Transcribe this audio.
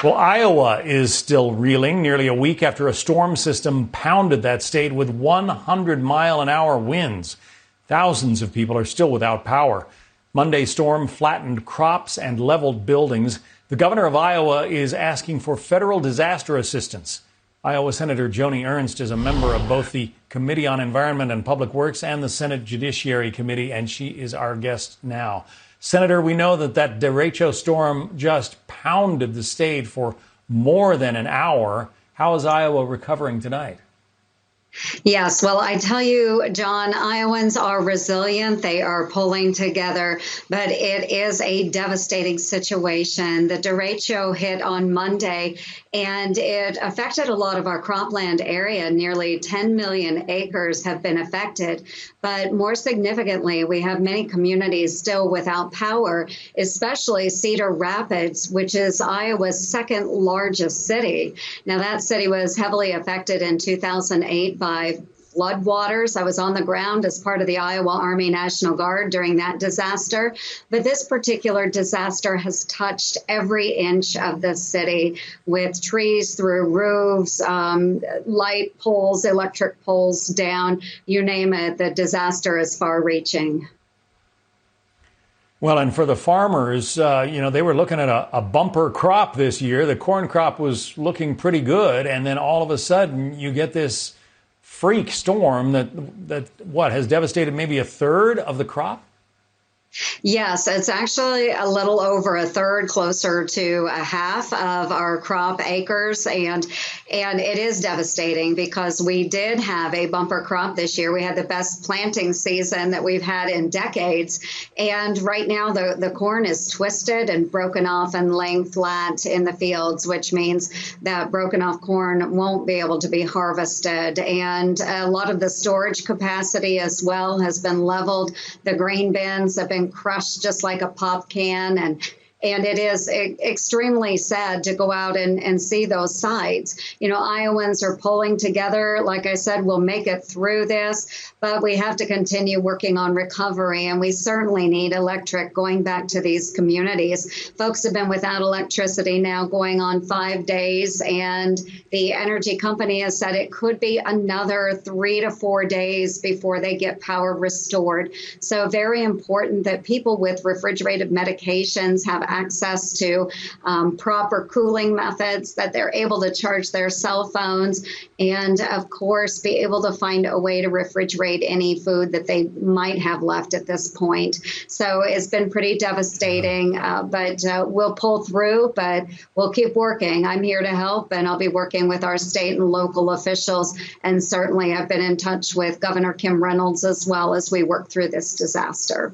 Well, Iowa is still reeling nearly a week after a storm system pounded that state with 100-mile-an-hour winds. Thousands of people are still without power. Monday's storm flattened crops and leveled buildings. The governor of Iowa is asking for federal disaster assistance. Iowa Senator Joni Ernst is a member of both the Committee on Environment and Public Works and the Senate Judiciary Committee, and she is our guest now. Senator, we know that Derecho storm just pounded the state for more than an hour. How is Iowa recovering tonight? Yes, well, I tell you, John, Iowans are resilient. They are pulling together, but it is a devastating situation. The derecho hit on Monday, and it affected a lot of our cropland area. Nearly 10 million acres have been affected. But more significantly, we have many communities still without power, especially Cedar Rapids, which is Iowa's second largest city. Now, that city was heavily affected in 2008 by floodwaters. I was on the ground as part of the Iowa Army National Guard during that disaster. But this particular disaster has touched every inch of the city, with trees through roofs, light poles, electric poles down, you name it. The disaster is far-reaching. Well, and for the farmers, they were looking at a bumper crop this year. The corn crop was looking pretty good. And then all of a sudden you get this freak storm that has devastated maybe a third of the crop? Yes, it's actually a little over a third, closer to a half of our crop acres. And it is devastating because we did have a bumper crop this year. We had the best planting season that we've had in decades. And right now the corn is twisted and broken off and laying flat in the fields, which means that broken off corn won't be able to be harvested. And a lot of the storage capacity as well has been leveled. The grain bins have been crushed just like a pop can, and it is extremely sad to go out and see those sights. You know, Iowans are pulling together. Like I said, we'll make it through this, but we have to continue working on recovery, and we certainly need electric going back to these communities. Folks have been without electricity now going on 5 days, and the energy company has said it could be another 3 to 4 days before they get power restored. So very important that people with refrigerated medications have access to proper cooling methods, that they're able to charge their cell phones, and of course be able to find a way to refrigerate any food that they might have left at this point. So it's been pretty devastating, but we'll pull through, but we'll keep working. I'm here to help, and I'll be working with our state and local officials, and certainly I've been in touch with Governor Kim Reynolds as well as we work through this disaster.